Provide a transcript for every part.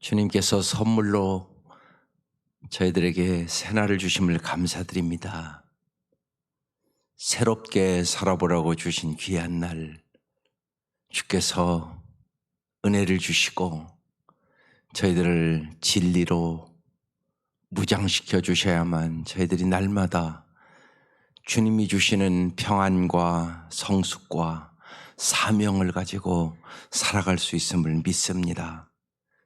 주님께서 선물로 저희들에게 새날을 주심을 감사드립니다. 새롭게 살아보라고 주신 귀한 날, 주께서 은혜를 주시고 저희들을 진리로 무장시켜 주셔야만 저희들이 날마다 주님이 주시는 평안과 성숙과 사명을 가지고 살아갈 수 있음을 믿습니다.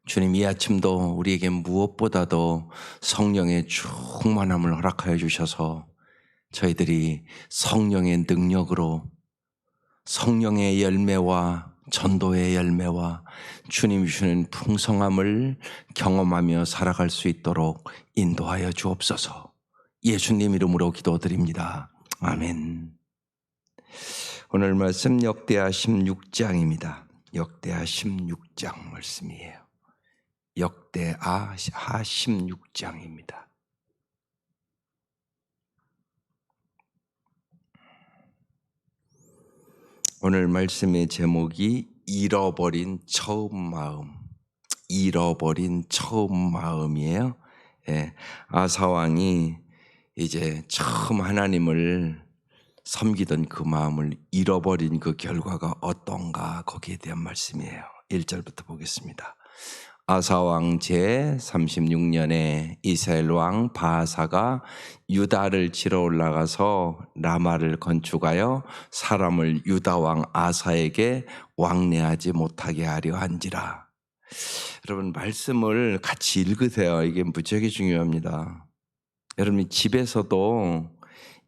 주님, 이 아침도 우리에게 무엇보다도 성령의 충만함을 허락하여 주셔서 저희들이 성령의 능력으로 성령의 열매와 전도의 열매와 주님 주시는 풍성함을 경험하며 살아갈 수 있도록 인도하여 주옵소서. 예수님 이름으로 기도드립니다. 아멘. 오늘 말씀 역대하 16장입니다. 역대하 16장 말씀이에요. 역대하 16장입니다. 오늘 말씀의 제목이 잃어버린 처음 마음. 잃어버린 처음 마음이에요. 아사 왕이 이제 처음 하나님을 섬기던 그 마음을 잃어버린 그 결과가 어떤가, 거기에 대한 말씀이에요. 1절부터 보겠습니다. 아사 왕 제 36년에 이스라엘 왕 바하사가 유다를 치러 올라가서 라마를 건축하여 사람을 유다 왕 아사에게 왕래하지 못하게 하려 한지라. 여러분, 말씀을 같이 읽으세요. 이게 무지하게 중요합니다. 여러분, 집에서도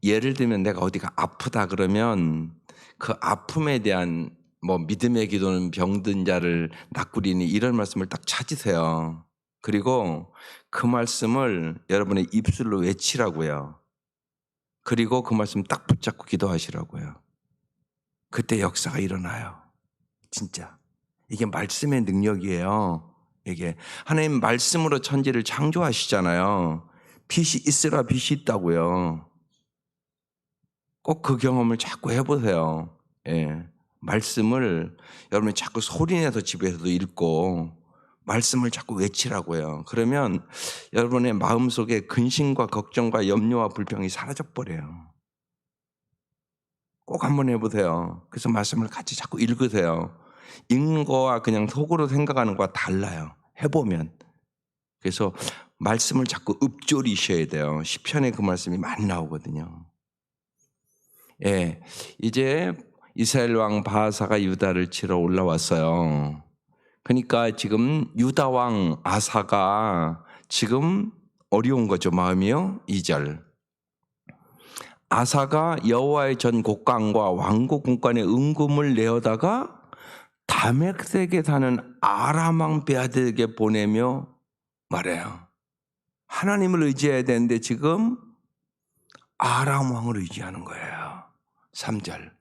예를 들면 내가 어디가 아프다 그러면 그 아픔에 대한 믿음의 기도는 병든 자를 낫구리니, 이런 말씀을 딱 찾으세요. 그리고 그 말씀을 여러분의 입술로 외치라고요. 그리고 그 말씀 딱 붙잡고 기도하시라고요. 그때 역사가 일어나요. 진짜. 이게 말씀의 능력이에요. 이게 하나님 말씀으로 천지를 창조하시잖아요. 빛이 있으라 빛이 있다고요. 꼭 그 경험을 자꾸 해보세요. 말씀을 여러분이 자꾸 소리내서 집에서도 읽고 말씀을 자꾸 외치라고요. 그러면 여러분의 마음속에 근심과 걱정과 염려와 불평이 사라져버려요. 꼭 한번 해보세요. 그래서 말씀을 같이 자꾸 읽으세요. 읽는 거와 그냥 속으로 생각하는 거와 달라요. 해보면. 그래서 말씀을 자꾸 읊조리셔야 돼요. 시편에 그 말씀이 많이 나오거든요. 이제 이스라엘 왕 바하사가 유다를 치러 올라왔어요. 그러니까 지금 유다 왕 아사가 지금 어려운 거죠, 마음이요. 2절. 아사가 여호와의 전 곡간과 왕국 군관의 은금을 내어다가 다메섹에 사는 아람 왕 베아드에게 보내며 말해요. 하나님을 의지해야 되는데 지금 아람 왕을 의지하는 거예요. 3절.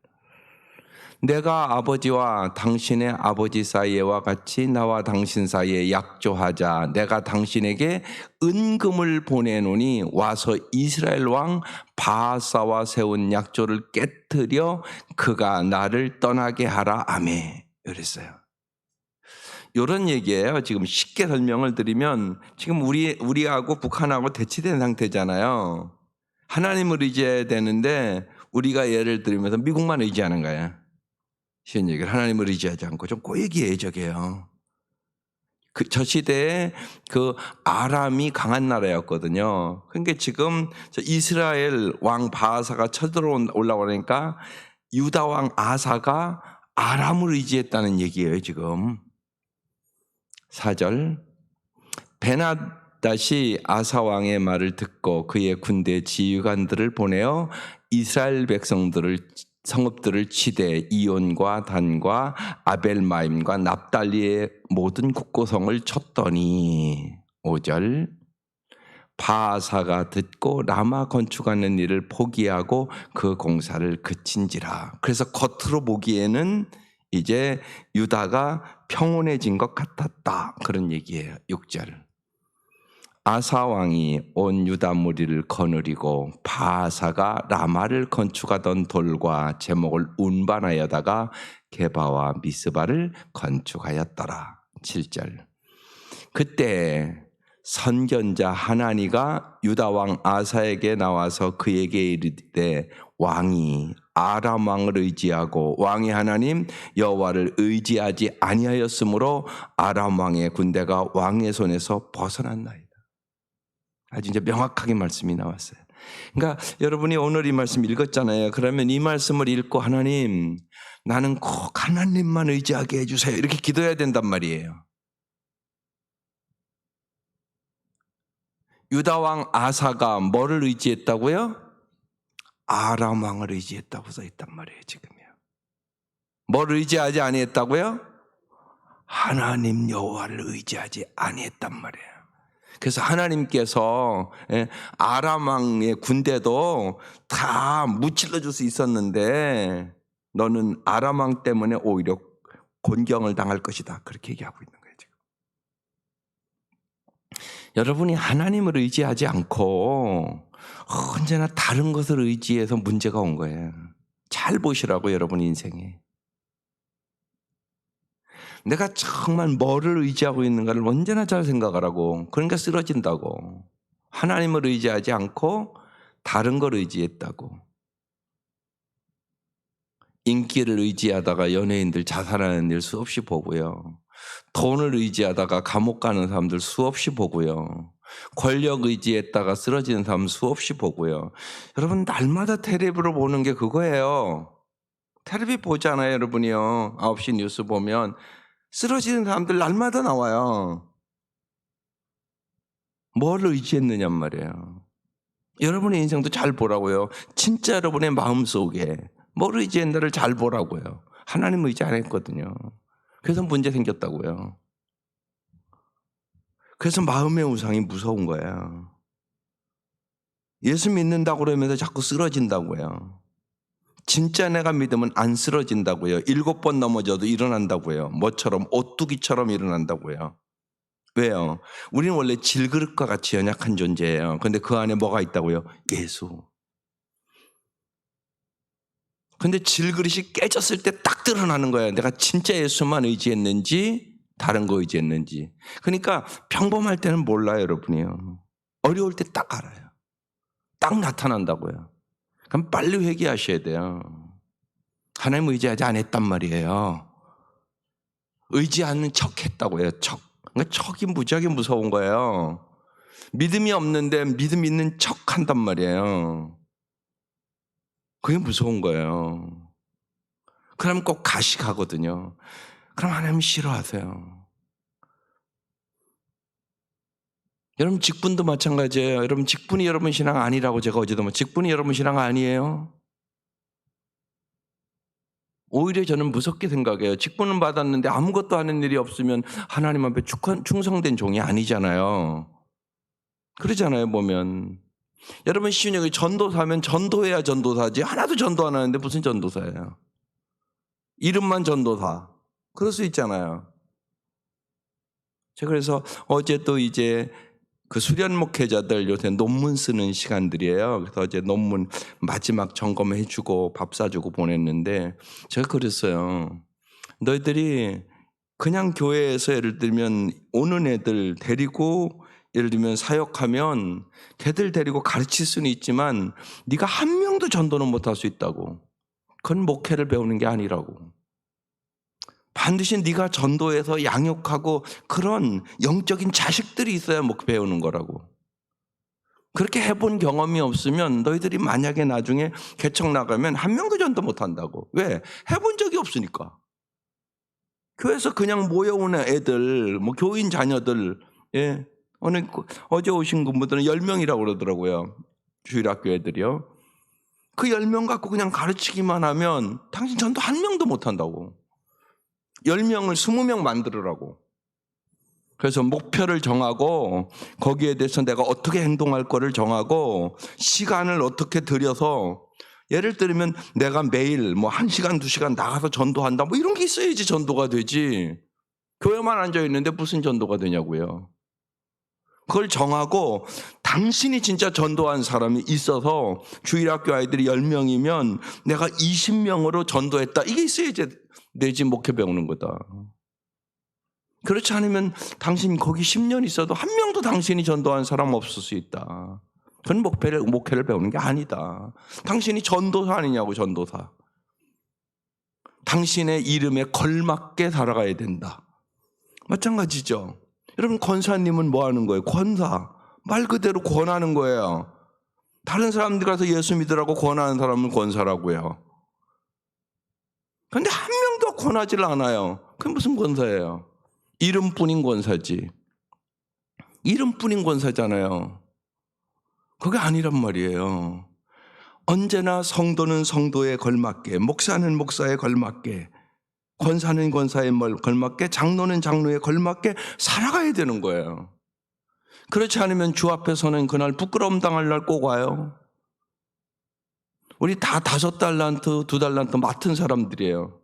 내가 아버지와 당신의 아버지 사이에와 같이 나와 당신 사이에 약조하자. 내가 당신에게 은금을 보내노니 와서 이스라엘 왕 바하사와 세운 약조를 깨뜨려 그가 나를 떠나게 하라. 아멘. 그랬어요. 이런 얘기예요. 지금 쉽게 설명을 드리면 지금 우리하고 북한하고 대치된 상태잖아요. 하나님을 의지해야 되는데 우리가 예를 들면서 미국만 의지하는 거예요. 쉬운 얘기를 하나님을 의지하지 않고 좀 꼬이기애적이에요. 저 시대에 그 아람이 강한 나라였거든요. 그러니까 지금 이스라엘 왕 바하사가 올라오니까 유다 왕 아사가 아람을 의지했다는 얘기예요. 지금 4절. 베나다시 아사 왕의 말을 듣고 그의 군대 지휘관들을 보내어 이스라엘 성읍들을 치되 이온과 단과 아벨마임과 납달리의 모든 국고성을 쳤더니 5절. 바하사가 듣고 라마 건축하는 일을 포기하고 그 공사를 그친지라. 그래서 겉으로 보기에는 이제 유다가 평온해진 것 같았다, 그런 얘기예요. 6절. 아사 왕이 온 유다 무리를 거느리고 바하사가 라마를 건축하던 돌과 제목을 운반하여다가 게바와 미스바를 건축하였더라. 7절. 그때 선견자 하나니가 유다 왕 아사에게 나와서 그에게 이르되 왕이 아람 왕을 의지하고 왕이 하나님 여호와를 의지하지 아니하였으므로 아람 왕의 군대가 왕의 손에서 벗어났나이다. 아주 이제 명확하게 말씀이 나왔어요. 그러니까 여러분이 오늘 이 말씀 읽었잖아요. 그러면 이 말씀을 읽고 하나님 나는 꼭 하나님만 의지하게 해주세요. 이렇게 기도해야 된단 말이에요. 유다 왕 아사가 뭐를 의지했다고요? 아람 왕을 의지했다고 써있단 말이에요. 지금요. 뭘 의지하지 아니했다고요? 하나님 여호와를 의지하지 아니했단 말이에요. 그래서 하나님께서 아람 왕의 군대도 다 무찔러 줄 수 있었는데 너는 아람 왕 때문에 오히려 곤경을 당할 것이다. 그렇게 얘기하고 있는 거예요. 지금. 여러분이 하나님을 의지하지 않고 언제나 다른 것을 의지해서 문제가 온 거예요. 잘 보시라고 여러분 인생에. 내가 정말 뭐를 의지하고 있는가를 언제나 잘 생각하라고. 그러니까 쓰러진다고. 하나님을 의지하지 않고 다른 걸 의지했다고. 인기를 의지하다가 연예인들 자살하는 일 수없이 보고요. 돈을 의지하다가 감옥 가는 사람들 수없이 보고요. 권력 의지했다가 쓰러지는 사람 수없이 보고요. 여러분 날마다 텔레비를 보는 게 그거예요. 텔레비 보잖아요. 여러분이요. 9시 뉴스 보면 쓰러지는 사람들 날마다 나와요. 뭘 의지했느냔 말이에요. 여러분의 인생도 잘 보라고요. 진짜 여러분의 마음속에 뭘 의지했나를 잘 보라고요. 하나님 의지 안 했거든요. 그래서 문제 생겼다고요. 그래서 마음의 우상이 무서운 거예요. 예수 믿는다고 그러면서 자꾸 쓰러진다고요. 진짜 내가 믿으면 안 쓰러진다고요. 7번 넘어져도 일어난다고요. 뭐처럼 오뚜기처럼 일어난다고요. 왜요? 우리는 원래 질그릇과 같이 연약한 존재예요. 그런데 그 안에 뭐가 있다고요? 예수. 근데 질그릇이 깨졌을 때 딱 드러나는 거예요. 내가 진짜 예수만 의지했는지 다른 거 의지했는지. 그러니까 평범할 때는 몰라요, 여러분이요. 어려울 때 딱 알아요. 딱 나타난다고요. 그럼 빨리 회개하셔야 돼요. 하나님 의지하지 않았단 말이에요. 의지하는 척 했다고요. 척. 그러니까 척이 무지하게 무서운 거예요. 믿음이 없는데 믿음 있는 척 한단 말이에요. 그게 무서운 거예요. 그럼 꼭 가식하거든요. 그럼 하나님 싫어하세요. 여러분 직분도 마찬가지예요. 여러분 직분이 여러분 신앙 아니라고 제가 어제도 직분이 여러분 신앙 아니에요. 오히려 저는 무섭게 생각해요. 직분은 받았는데 아무것도 하는 일이 없으면 하나님 앞에 충성된 종이 아니잖아요. 그러잖아요 보면. 여러분 쉬운 얘기 전도사면 전도해야 전도사지 하나도 전도 안 하는데 무슨 전도사예요. 이름만 전도사. 그럴 수 있잖아요. 제가 그래서 어제 또 이제 그 수련 목회자들 요새 논문 쓰는 시간들이에요. 그래서 어제 논문 마지막 점검해주고 밥 사주고 보냈는데 제가 그랬어요. 너희들이 그냥 교회에서 예를 들면 오는 애들 데리고 예를 들면 사역하면 걔들 데리고 가르칠 수는 있지만 네가 한 명도 전도는 못할 수 있다고. 그건 목회를 배우는 게 아니라고. 반드시 네가 전도해서 양육하고 그런 영적인 자식들이 있어야 배우는 거라고. 그렇게 해본 경험이 없으면 너희들이 만약에 나중에 개척 나가면 한 명도 전도 못한다고. 왜? 해본 적이 없으니까. 교회에서 그냥 모여오는 애들, 교인 자녀들, 예. 어제 오신 분들은 10명이라고 그러더라고요. 주일학교 애들이요. 그 10명 갖고 그냥 가르치기만 하면 당신 전도 한 명도 못한다고. 10명을 20명 만들으라고. 그래서 목표를 정하고 거기에 대해서 내가 어떻게 행동할 거를 정하고 시간을 어떻게 들여서 예를 들면 내가 매일 1시간, 2시간 나가서 전도한다 이런 게 있어야지 전도가 되지. 교회만 앉아있는데 무슨 전도가 되냐고요. 그걸 정하고 당신이 진짜 전도한 사람이 있어서 주일학교 아이들이 10명이면 내가 20명으로 전도했다. 이게 있어야지 내지 목회 배우는 거다. 그렇지 않으면 당신 거기 10년 있어도 한 명도 당신이 전도한 사람 없을 수 있다. 그건 목회를 배우는 게 아니다. 당신이 전도사 아니냐고, 전도사. 당신의 이름에 걸맞게 살아가야 된다. 마찬가지죠. 여러분, 권사님은 뭐 하는 거예요? 권사. 말 그대로 권하는 거예요. 다른 사람들 가서 예수 믿으라고 권하는 사람은 권사라고요. 그런데 한 명도 권하질 않아요. 그게 무슨 권사예요? 이름뿐인 권사지. 이름뿐인 권사잖아요. 그게 아니란 말이에요. 언제나 성도는 성도에 걸맞게, 목사는 목사에 걸맞게, 권사는 권사에 걸맞게, 장로는 장로에 걸맞게 살아가야 되는 거예요. 그렇지 않으면 주 앞에서는 그날 부끄러움 당할 날 꼭 와요. 우리 다 5달란트, 2달란트 맡은 사람들이에요.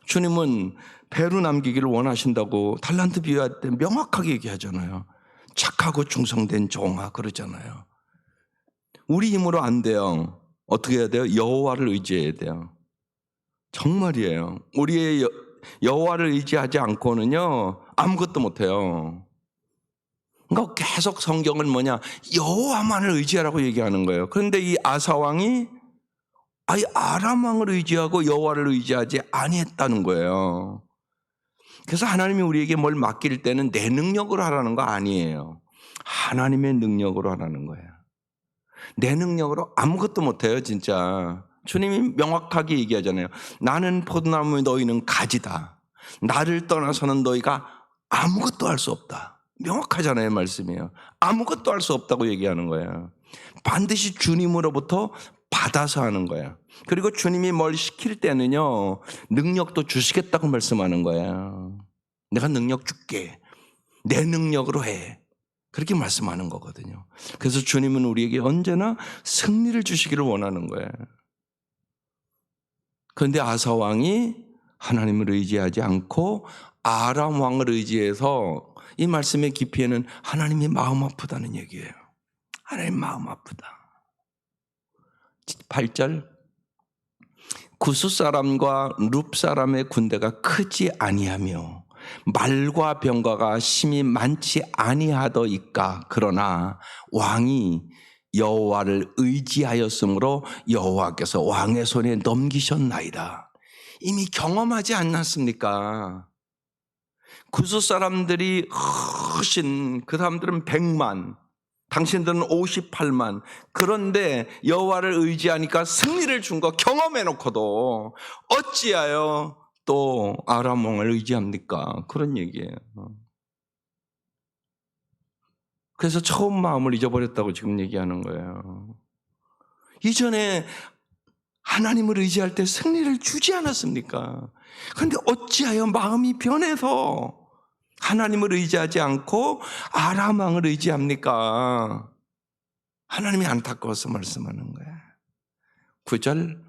주님은 배로 남기기를 원하신다고 달란트 비유할 때 명확하게 얘기하잖아요. 착하고 충성된 종아 그러잖아요. 우리 힘으로 안 돼요. 어떻게 해야 돼요? 여호와를 의지해야 돼요. 정말이에요. 우리의 여호와를 의지하지 않고는요 아무것도 못해요. 그러니까 계속 성경은 뭐냐? 여호와만을 의지하라고 얘기하는 거예요. 그런데 이 아사 왕이 아예 아람 왕을 의지하고 여호와를 의지하지 아니했다는 거예요. 그래서 하나님이 우리에게 뭘 맡길 때는 내 능력으로 하라는 거 아니에요. 하나님의 능력으로 하라는 거예요. 내 능력으로 아무것도 못해요, 진짜. 주님이 명확하게 얘기하잖아요. 나는 포도나무, 너희는 가지다. 나를 떠나서는 너희가 아무것도 할 수 없다. 명확하잖아요, 말씀이에요. 아무것도 할 수 없다고 얘기하는 거예요. 반드시 주님으로부터 받아서 하는 거예요. 그리고 주님이 뭘 시킬 때는요, 능력도 주시겠다고 말씀하는 거예요. 내가 능력 줄게. 내 능력으로 해. 그렇게 말씀하는 거거든요. 그래서 주님은 우리에게 언제나 승리를 주시기를 원하는 거예요. 그런데 아사 왕이 하나님을 의지하지 않고 아람 왕을 의지해서 이 말씀의 깊이에는 하나님이 마음 아프다는 얘기예요. 하나님 마음 아프다. 8절 구스 사람과 룹 사람의 군대가 크지 아니하며 말과 병거가 심히 많지 아니하더이까. 그러나 왕이 여호와를 의지하였으므로 여호와께서 왕의 손에 넘기셨나이다. 이미 경험하지 않았습니까? 구스 사람들이 훨씬, 그 사람들은 100만, 당신들은 58만. 그런데 여호와를 의지하니까 승리를 준 거 경험해놓고도 어찌하여 또 아람 왕을 의지합니까? 그런 얘기예요. 그래서 처음 마음을 잊어버렸다고 지금 얘기하는 거예요. 이전에 하나님을 의지할 때 승리를 주지 않았습니까? 그런데 어찌하여 마음이 변해서 하나님을 의지하지 않고 아람 왕을 의지합니까? 하나님이 안타까워서 말씀하는 거예요. 9절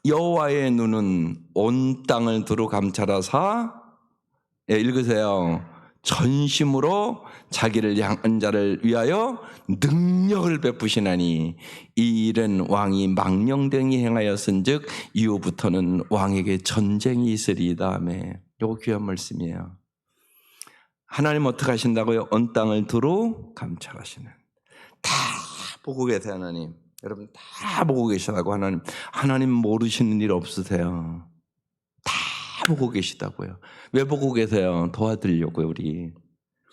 여호와의 눈은 온 땅을 두루 감찰하사, 읽으세요. 전심으로 자기를 향한 자를 위하여 능력을 베푸시나니 이 일은 왕이 망령되이 행하였은즉 이후부터는 왕에게 전쟁이 있으리이다. 아멘. 이거 귀한 말씀이에요. 하나님 어떻게 하신다고요? 온 땅을 두루 감찰하시는. 다 보고 계세요, 하나님. 여러분 다 보고 계시다고. 하나님 모르시는 일 없으세요. 다 보고 계시다고요. 왜 보고 계세요? 도와드리려고요.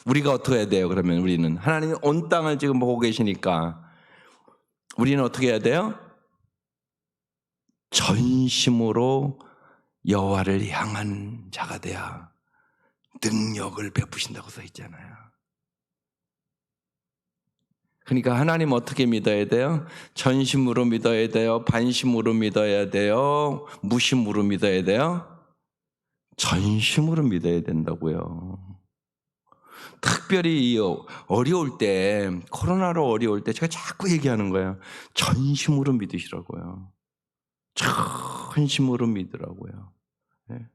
우리가 어떻게 해야 돼요? 그러면 우리는 하나님이 온 땅을 지금 보고 계시니까 우리는 어떻게 해야 돼요? 전심으로 여호와를 향한 자가 돼야 능력을 베푸신다고 써 있잖아요. 그러니까 하나님 어떻게 믿어야 돼요? 전심으로 믿어야 돼요? 반심으로 믿어야 돼요? 무심으로 믿어야 돼요? 전심으로 믿어야 된다고요. 특별히 어려울 때, 코로나로 어려울 때 제가 자꾸 얘기하는 거예요. 전심으로 믿으시라고요. 전심으로 믿으라고요. 네.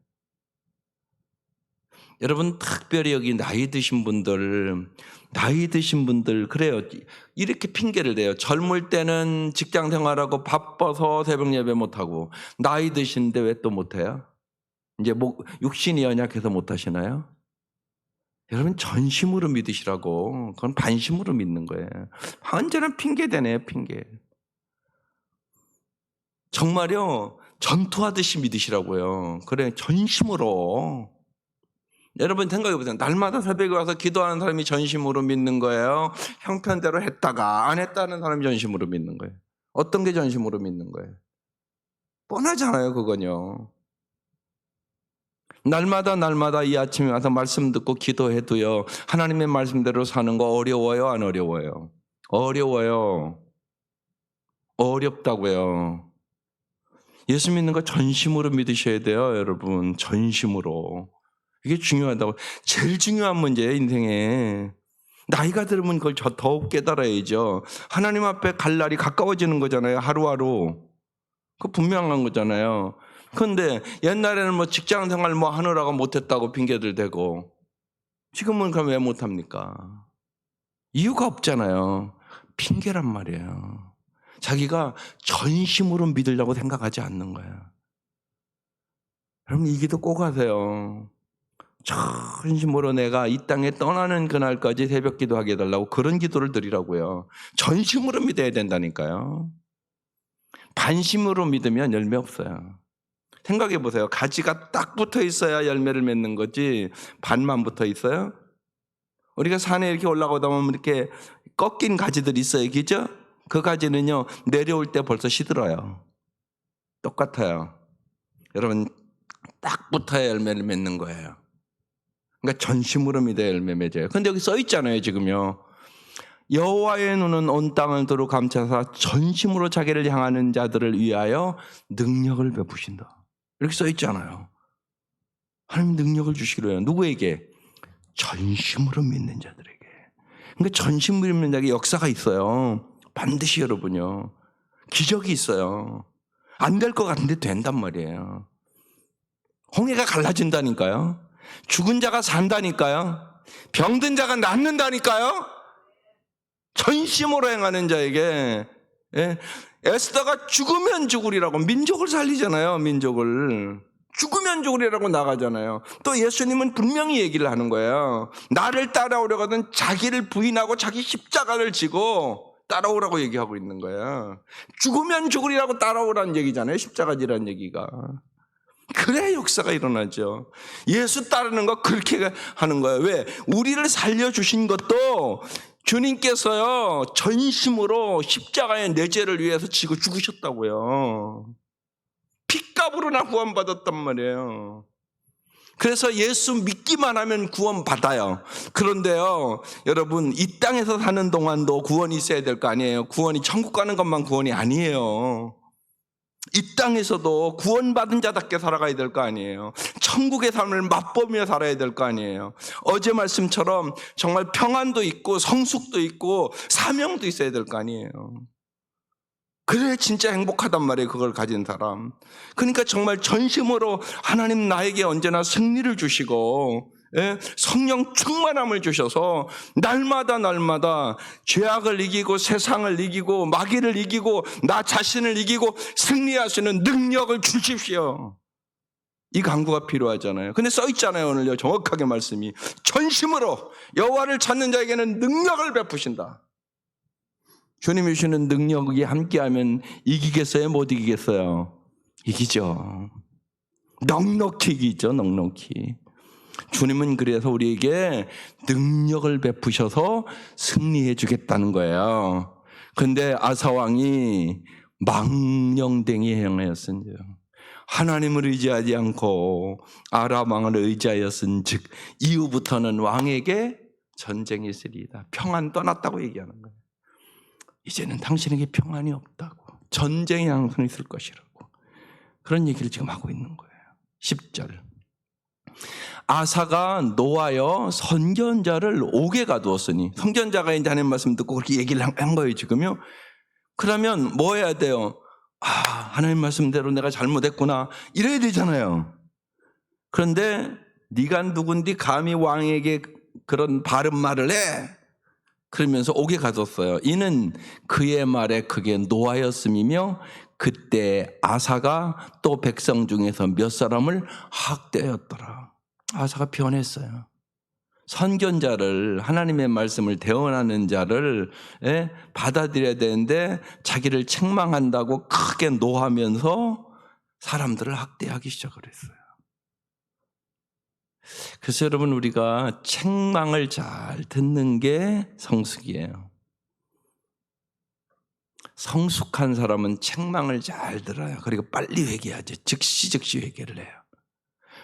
여러분 특별히 여기 나이 드신 분들 그래요. 이렇게 핑계를 대요. 젊을 때는 직장 생활하고 바빠서 새벽 예배 못하고, 나이 드신데 왜 또 못해요? 이제 육신이 연약해서 못하시나요? 여러분 전심으로 믿으시라고. 그건 반심으로 믿는 거예요. 언제나 핑계대네요, 핑계. 정말요, 전투하듯이 믿으시라고요. 그래, 전심으로. 여러분 생각해 보세요. 날마다 새벽에 와서 기도하는 사람이 전심으로 믿는 거예요? 형편대로 했다가 안 했다는 사람이 전심으로 믿는 거예요? 어떤 게 전심으로 믿는 거예요? 뻔하잖아요, 그건요. 날마다 이 아침에 와서 말씀 듣고 기도해도요, 하나님의 말씀대로 사는 거 어려워요, 안 어려워요? 어려워요. 어렵다고요. 예수 믿는 거 전심으로 믿으셔야 돼요, 여러분. 전심으로. 이게 중요하다고. 제일 중요한 문제예요, 인생에. 나이가 들으면 그걸 더욱 깨달아야죠. 하나님 앞에 갈 날이 가까워지는 거잖아요, 하루하루. 그거 분명한 거잖아요. 그런데 옛날에는 뭐 직장 생활 뭐 하느라고 못했다고 핑계들 대고, 지금은 그럼 왜 못합니까? 이유가 없잖아요. 핑계란 말이에요. 자기가 전심으로 믿으려고 생각하지 않는 거예요. 여러분, 이 기도 꼭 하세요. 전심으로 내가 이 땅에 떠나는 그날까지 새벽 기도하게 해달라고, 그런 기도를 드리라고요. 전심으로 믿어야 된다니까요. 반심으로 믿으면 열매 없어요. 생각해 보세요. 가지가 딱 붙어 있어야 열매를 맺는 거지 반만 붙어 있어요? 우리가 산에 이렇게 올라가다 보면 이렇게 꺾인 가지들이 있어요. 그죠? 그 가지는요, 내려올 때 벌써 시들어요. 똑같아요. 여러분, 딱 붙어야 열매를 맺는 거예요. 그러니까 전심으로 믿어야 열매 맺어요. 근데 여기 써 있잖아요, 지금요. 여호와의 눈은 온 땅을 두루 감찰하사 전심으로 자기를 향하는 자들을 위하여 능력을 베푸신다. 이렇게 써 있잖아요. 하나님 능력을 주시기로 해요. 누구에게? 전심으로 믿는 자들에게. 그러니까 전심으로 믿는 자에게 역사가 있어요. 반드시 여러분요. 기적이 있어요. 안 될 것 같은데 된단 말이에요. 홍해가 갈라진다니까요. 죽은 자가 산다니까요. 병든 자가 낫는다니까요. 전심으로 행하는 자에게. 예? 에스더가 죽으면 죽으리라고 민족을 살리잖아요. 민족을. 죽으면 죽으리라고 나가잖아요. 또 예수님은 분명히 얘기를 하는 거예요. 나를 따라오려거든 자기를 부인하고 자기 십자가를 지고 따라오라고 얘기하고 있는 거예요. 죽으면 죽으리라고 따라오라는 얘기잖아요. 십자가 지라는 얘기가. 그래야 역사가 일어나죠. 예수 따르는 거 그렇게 하는 거예요. 왜? 우리를 살려주신 것도 주님께서요, 전심으로 십자가의 내 죄를 위해서 지고 죽으셨다고요. 핏값으로나 구원받았단 말이에요. 그래서 예수 믿기만 하면 구원받아요. 그런데요, 여러분, 이 땅에서 사는 동안도 구원이 있어야 될 거 아니에요. 구원이 천국 가는 것만 구원이 아니에요. 이 땅에서도 구원받은 자답게 살아가야 될 거 아니에요. 천국의 삶을 맛보며 살아야 될 거 아니에요. 어제 말씀처럼 정말 평안도 있고 성숙도 있고 사명도 있어야 될 거 아니에요. 그래 진짜 행복하단 말이에요. 그걸 가진 사람. 그러니까 정말 전심으로 하나님 나에게 언제나 승리를 주시고, 예? 성령 충만함을 주셔서 날마다 죄악을 이기고 세상을 이기고 마귀를 이기고 나 자신을 이기고 승리할 수 있는 능력을 주십시오. 이 간구가 필요하잖아요. 근데 써 있잖아요. 오늘요, 정확하게 말씀이 전심으로 여호와를 찾는 자에게는 능력을 베푸신다. 주님이 주시는 능력이 함께하면 이기겠어요? 못 이기겠어요? 이기죠. 넉넉히 이기죠. 넉넉히. 주님은 그래서 우리에게 능력을 베푸셔서 승리해 주겠다는 거예요. 그런데 아사왕이 망령되이 행하였은즉 하나님을 의지하지 않고 아람 왕을 의지하였은즉 이후부터는 왕에게 전쟁이 있으리이다. 평안 떠났다고 얘기하는 거예요. 이제는 당신에게 평안이 없다고, 전쟁이 항상 있을 것이라고, 그런 얘기를 지금 하고 있는 거예요. 10절. 아사가 노하여 선견자를 5개 가두었으니, 선견자가 이제 하나님 말씀 듣고 그렇게 얘기를 한 거예요 지금요. 그러면 뭐 해야 돼요? 하나님 말씀대로 내가 잘못했구나 이래야 되잖아요. 그런데 네가 누군디 감히 왕에게 그런 바른 말을 해? 그러면서 5개 가뒀어요. 이는 그의 말에 그게 노하였음이며 그때 아사가 또 백성 중에서 몇 사람을 학대하였더라. 아사가 변했어요. 선견자를, 하나님의 말씀을 대언하는 자를 받아들여야 되는데 자기를 책망한다고 크게 노하면서 사람들을 학대하기 시작을 했어요. 그래서 여러분, 우리가 책망을 잘 듣는 게 성숙이에요. 성숙한 사람은 책망을 잘 들어요. 그리고 빨리 회개하죠. 즉시 회개를 해요.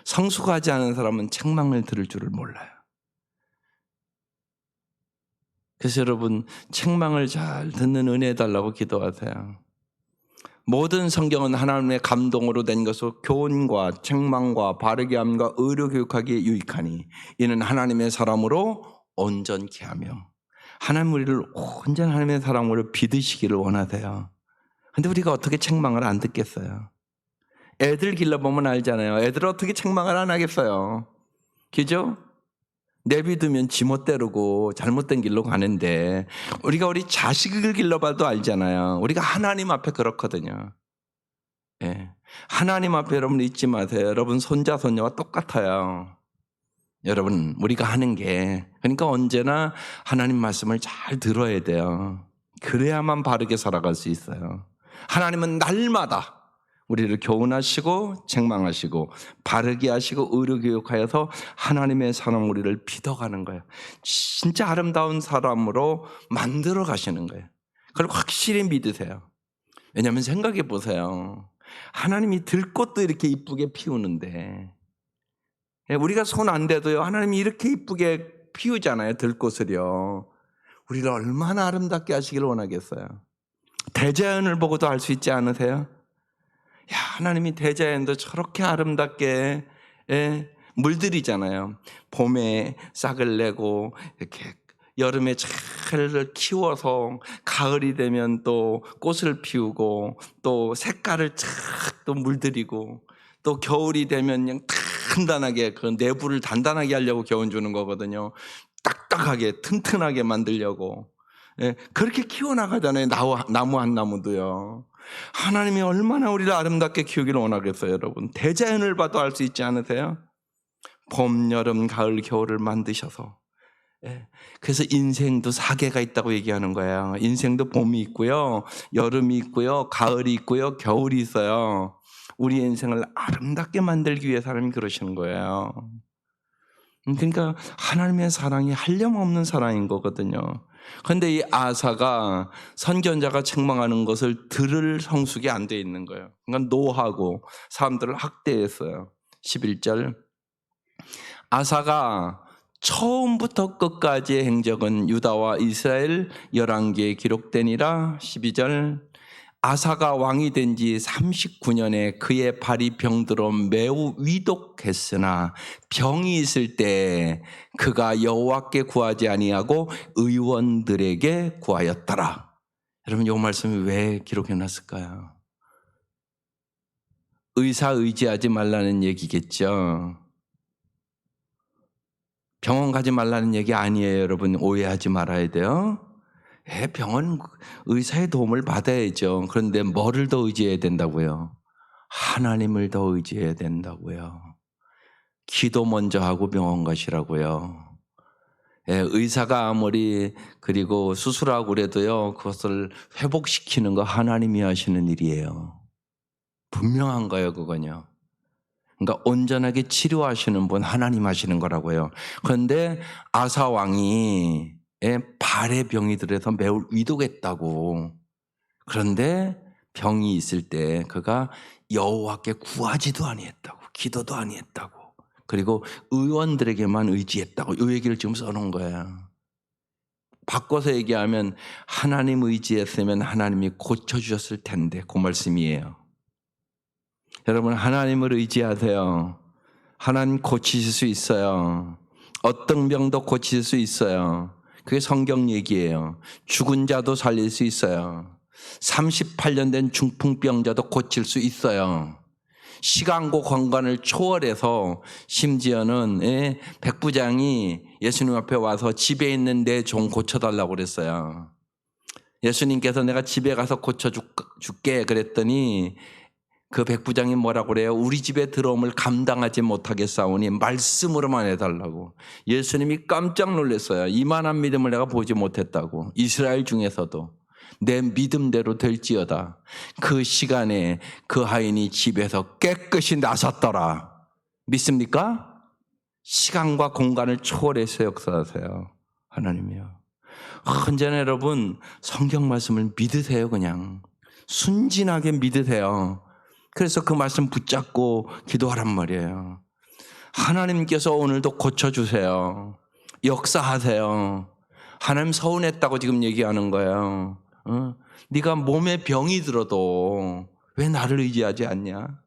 성숙하지 않은 사람은 책망을 들을 줄을 몰라요. 그래서 여러분, 책망을 잘 듣는 은혜 달라고 기도하세요. 모든 성경은 하나님의 감동으로 된 것으로 교훈과 책망과 바르게 함과 의로 교육하기에 유익하니 이는 하나님의 사람으로 온전케 하며, 하나님 우리를 온전한 하나님의 사람으로 빚으시기를 원하세요. 근데 우리가 어떻게 책망을 안 듣겠어요? 애들 길러보면 알잖아요. 애들 어떻게 책망을 안 하겠어요? 그죠? 내비두면 지멋대로고 잘못된 길로 가는데, 우리가 우리 자식을 길러봐도 알잖아요. 우리가 하나님 앞에 그렇거든요. 예. 하나님 앞에 여러분 잊지 마세요. 여러분 손자 손녀와 똑같아요. 여러분, 우리가 하는 게, 그러니까 언제나 하나님 말씀을 잘 들어야 돼요. 그래야만 바르게 살아갈 수 있어요. 하나님은 날마다 우리를 교훈하시고 책망하시고 바르게 하시고 의로 교육하여서 하나님의 사람 우리를 빚어가는 거예요. 진짜 아름다운 사람으로 만들어 가시는 거예요. 그걸 확실히 믿으세요. 왜냐하면 생각해 보세요. 하나님이 들꽃도 이렇게 이쁘게 피우는데, 우리가 손 안 대도요, 하나님이 이렇게 이쁘게 피우잖아요. 들꽃을요. 우리를 얼마나 아름답게 하시기를 원하겠어요. 대자연을 보고도 알 수 있지 않으세요? 야, 하나님이 대자연도 저렇게 아름답게 물들이잖아요. 봄에 싹을 내고 이렇게 여름에 잘 키워서 가을이 되면 또 꽃을 피우고 또 색깔을 쫙 또 물들이고, 또 겨울이 되면 그냥 단단하게 그 내부를 단단하게 하려고 겨운 주는 거거든요. 딱딱하게 튼튼하게 만들려고. 그렇게 키워나가잖아요. 나무 한 나무도요. 하나님이 얼마나 우리를 아름답게 키우기를 원하겠어요, 여러분. 대자연을 봐도 알 수 있지 않으세요? 봄, 여름, 가을, 겨울을 만드셔서. 그래서 인생도 4개가 있다고 얘기하는 거예요. 인생도 봄이 있고요, 여름이 있고요, 가을이 있고요, 겨울이 있어요. 우리 인생을 아름답게 만들기 위해 하나님이 그러시는 거예요. 그러니까 하나님의 사랑이 한량없는 사랑인 거거든요. 그런데 이 아사가 선견자가 책망하는 것을 들을 성숙이 안 돼 있는 거예요. 그러니까 노하고 사람들을 학대했어요. 11절, 아사가 처음부터 끝까지의 행적은 유다와 이스라엘 11개에 기록되니라. 12절, 아사가 왕이 된 지 39년에 그의 발이 병들어 매우 위독했으나 병이 있을 때 그가 여호와께 구하지 아니하고 의원들에게 구하였더라. 여러분, 이 말씀이 왜 기록해 놨을까요? 의사 의지하지 말라는 얘기겠죠. 병원 가지 말라는 얘기 아니에요. 여러분, 오해하지 말아야 돼요. 병원 의사의 도움을 받아야죠. 그런데 뭐를 더 의지해야 된다고요? 하나님을 더 의지해야 된다고요. 기도 먼저 하고 병원 가시라고요. 의사가 아무리 그리고 수술하고 그래도요, 그것을 회복시키는 거 하나님이 하시는 일이에요. 분명한 거예요, 그건요. 그러니까 온전하게 치료하시는 분 하나님 하시는 거라고요. 그런데 아사 왕이 발에 병이 들어서 매우 위독했다고. 그런데 병이 있을 때 그가 여호와께 구하지도 아니했다고, 기도도 아니했다고, 그리고 의원들에게만 의지했다고. 이 얘기를 지금 써놓은 거예요. 바꿔서 얘기하면 하나님 의지했으면 하나님이 고쳐주셨을 텐데, 그 말씀이에요. 여러분, 하나님을 의지하세요. 하나님 고치실 수 있어요. 어떤 병도 고칠 수 있어요. 그게 성경 얘기예요. 죽은 자도 살릴 수 있어요. 38년 된 중풍병자도 고칠 수 있어요. 시간과 공간을 초월해서, 심지어는 백부장이 예수님 앞에 와서 집에 있는 내 종 고쳐달라고 그랬어요. 예수님께서 내가 집에 가서 고쳐줄게 그랬더니 그 백부장이 뭐라고 그래요? 우리 집에 들어옴을 감당하지 못하겠사오니 말씀으로만 해달라고. 예수님이 깜짝 놀랐어요. 이만한 믿음을 내가 보지 못했다고. 이스라엘 중에서도 내 믿음대로 될지어다. 그 시간에 그 하인이 집에서 깨끗이 나섰더라. 믿습니까? 시간과 공간을 초월해서 역사하세요. 하나님이요. 언제나 여러분 성경 말씀을 믿으세요. 그냥 순진하게 믿으세요. 그래서 그 말씀 붙잡고 기도하란 말이에요. 하나님께서 오늘도 고쳐주세요. 역사하세요. 하나님 서운했다고 지금 얘기하는 거예요. 네가 몸에 병이 들어도 왜 나를 의지하지 않냐?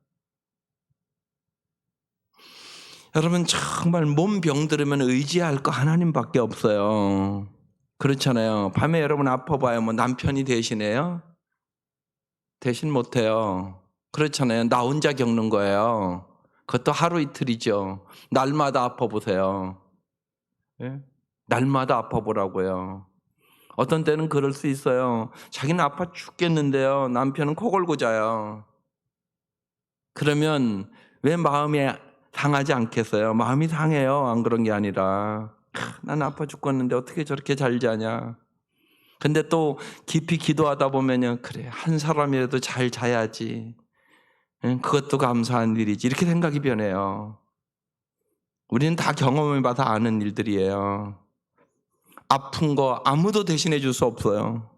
여러분 정말 몸 병 들으면 의지할 거 하나님밖에 없어요. 그렇잖아요. 밤에 여러분 아파봐요. 뭐 남편이 대신해요? 대신 못해요. 그렇잖아요. 나 혼자 겪는 거예요. 그것도 하루 이틀이죠. 날마다 아파보세요. 예? 날마다 아파보라고요. 어떤 때는 그럴 수 있어요. 자기는 아파 죽겠는데요. 남편은 코 골고 자요. 그러면 왜 마음이 상하지 않겠어요? 마음이 상해요. 안 그런 게 아니라 난 아파 죽겠는데 어떻게 저렇게 잘 자냐. 근데 또 깊이 기도하다 보면요. 그래 한 사람이라도 잘 자야지. 그것도 감사한 일이지. 이렇게 생각이 변해요. 우리는 다 경험을 받아 아는 일들이에요. 아픈 거 아무도 대신해 줄 수 없어요.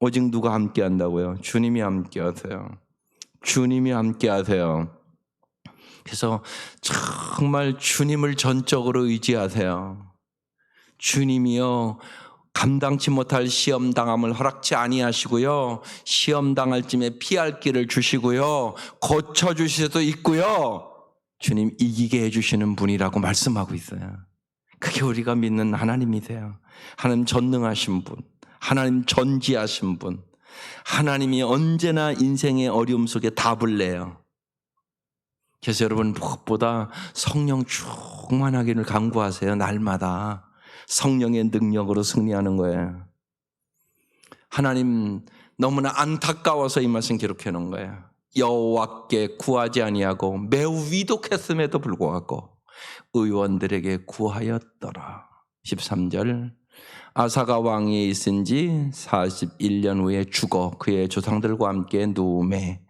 오직 누가 함께 한다고요? 주님이 함께 하세요. 주님이 함께 하세요. 그래서 정말 주님을 전적으로 의지하세요. 주님이요 감당치 못할 시험 당함을 허락치 아니하시고요. 시험 당할 쯤에 피할 길을 주시고요. 고쳐 주실 수도 있고요. 주님 이기게 해주시는 분이라고 말씀하고 있어요. 그게 우리가 믿는 하나님이세요. 하나님 전능하신 분, 하나님 전지하신 분, 하나님이 언제나 인생의 어려움 속에 답을 내요. 그래서 여러분 무엇보다 성령 충만하기를 간구하세요. 날마다 성령의 능력으로 승리하는 거예요. 하나님 너무나 안타까워서 이 말씀 기록해 놓은 거예요. 여호와께 구하지 아니하고 매우 위독했음에도 불구하고 의원들에게 구하였더라. 13절 아사가 왕위에 있은 지 41년 후에 죽어 그의 조상들과 함께 누우매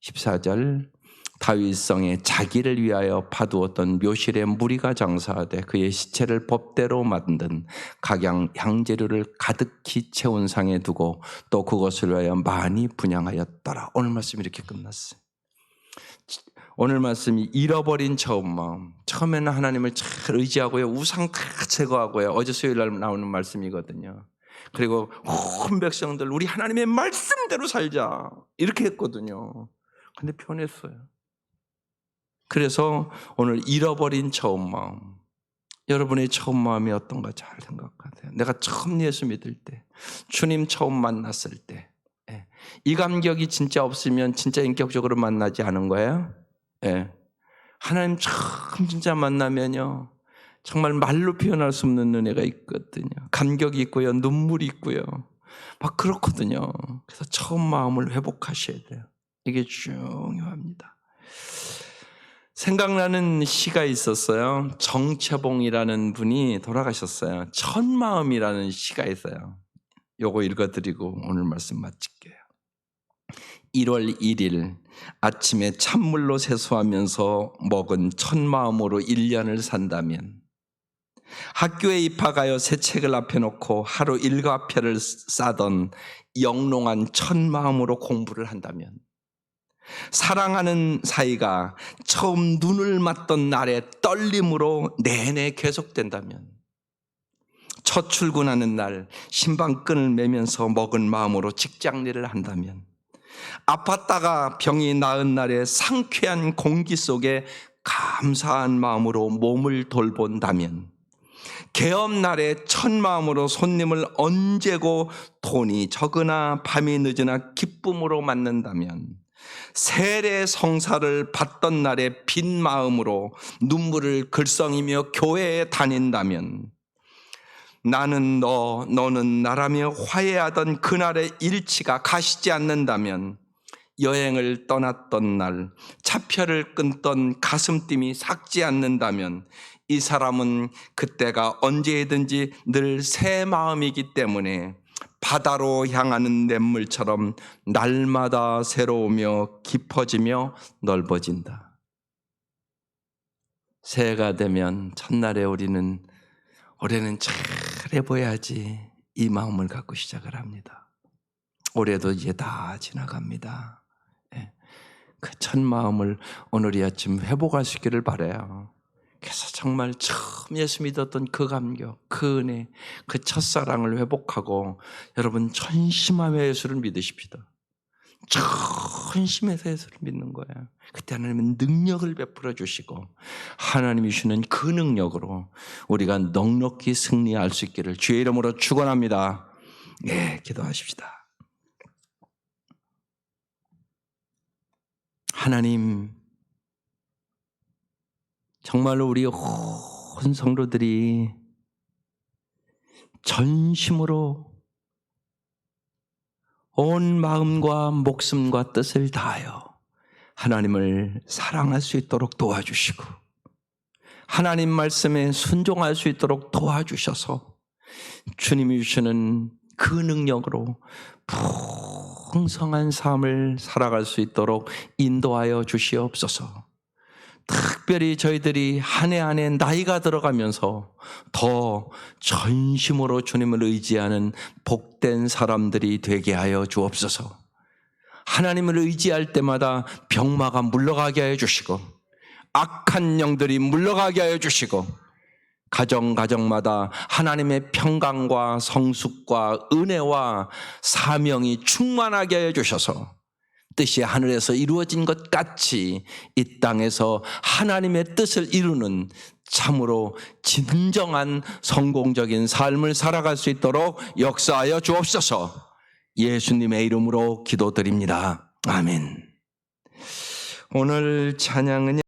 14절 다윗성에 자기를 위하여 파두었던 묘실에 무리가 장사하되 그의 시체를 법대로 만든 각양 향재료를 가득히 채운 상에 두고 또 그것을 위하여 많이 분향하였더라. 오늘 말씀이 이렇게 끝났어요. 오늘 말씀이 잃어버린 처음 마음. 처음에는 하나님을 잘 의지하고요. 우상 다 제거하고요. 어제 수요일 날 나오는 말씀이거든요. 그리고 온 백성들 우리 하나님의 말씀대로 살자 이렇게 했거든요. 근데 변했어요. 그래서 오늘 잃어버린 처음 마음. 여러분의 처음 마음이 어떤가 잘 생각하세요. 내가 처음 예수 믿을 때, 주님 처음 만났을 때, 이 감격이 진짜 없으면 진짜 인격적으로 만나지 않은 거예요. 하나님 처음 진짜 만나면요, 정말 말로 표현할 수 없는 은혜가 있거든요. 감격이 있고요, 눈물이 있고요, 막 그렇거든요. 그래서 처음 마음을 회복하셔야 돼요. 이게 중요합니다. 생각나는 시가 있었어요. 정채봉이라는 분이 돌아가셨어요. 첫마음이라는 시가 있어요. 요거 읽어드리고 오늘 말씀 마칠게요. 1월 1일 아침에 찬물로 세수하면서 먹은 첫마음으로 1년을 산다면, 학교에 입학하여 새 책을 앞에 놓고 하루 일과표를 싸던 영롱한 첫마음으로 공부를 한다면, 사랑하는 사이가 처음 눈을 맞던 날의 떨림으로 내내 계속된다면, 첫 출근하는 날 신방끈을 매면서 먹은 마음으로 직장일을 한다면, 아팠다가 병이 나은 날의 상쾌한 공기 속에 감사한 마음으로 몸을 돌본다면, 개업날의 첫 마음으로 손님을 언제고 돈이 적으나 밤이 늦으나 기쁨으로 맞는다면, 세례 성사를 받던 날의 빈 마음으로 눈물을 글썽이며 교회에 다닌다면, 나는 너, 너는 나라며 화해하던 그날의 일치가 가시지 않는다면 여행을 떠났던 날 차표를 끊던 가슴팀이 삭지 않는다면 이 사람은 그때가 언제든지 늘 새 마음이기 때문에 바다로 향하는 냇물처럼 날마다 새로우며 깊어지며 넓어진다. 새해가 되면 첫날에 우리는 올해는 잘 해봐야지 이 마음을 갖고 시작을 합니다. 올해도 이제 다 지나갑니다. 그 첫 마음을 오늘 이 아침 회복할 수 있기를 바라요. 그래서 정말 처음 예수 믿었던 그 감격, 그 은혜, 그 첫사랑을 회복하고 여러분 전심함의 예수를 믿으십시다. 전심에서 예수를 믿는 거예요. 그때 하나님은 능력을 베풀어 주시고 하나님이 주시는 그 능력으로 우리가 넉넉히 승리할 수 있기를 주의 이름으로 축원합니다. 네, 기도하십시다. 하나님, 정말로 우리 온 성도들이 전심으로 온 마음과 목숨과 뜻을 다하여 하나님을 사랑할 수 있도록 도와주시고 하나님 말씀에 순종할 수 있도록 도와주셔서 주님이 주시는 그 능력으로 풍성한 삶을 살아갈 수 있도록 인도하여 주시옵소서. 특별히 저희들이 한 해 한 해 나이가 들어가면서 더 전심으로 주님을 의지하는 복된 사람들이 되게 하여 주옵소서. 하나님을 의지할 때마다 병마가 물러가게 하여 주시고 악한 영들이 물러가게 하여 주시고 가정마다 하나님의 평강과 성숙과 은혜와 사명이 충만하게 하여 주셔서 뜻이 하늘에서 이루어진 것 같이 이 땅에서 하나님의 뜻을 이루는 참으로 진정한 성공적인 삶을 살아갈 수 있도록 역사하여 주옵소서. 예수님의 이름으로 기도드립니다. 아멘. 오늘 찬양은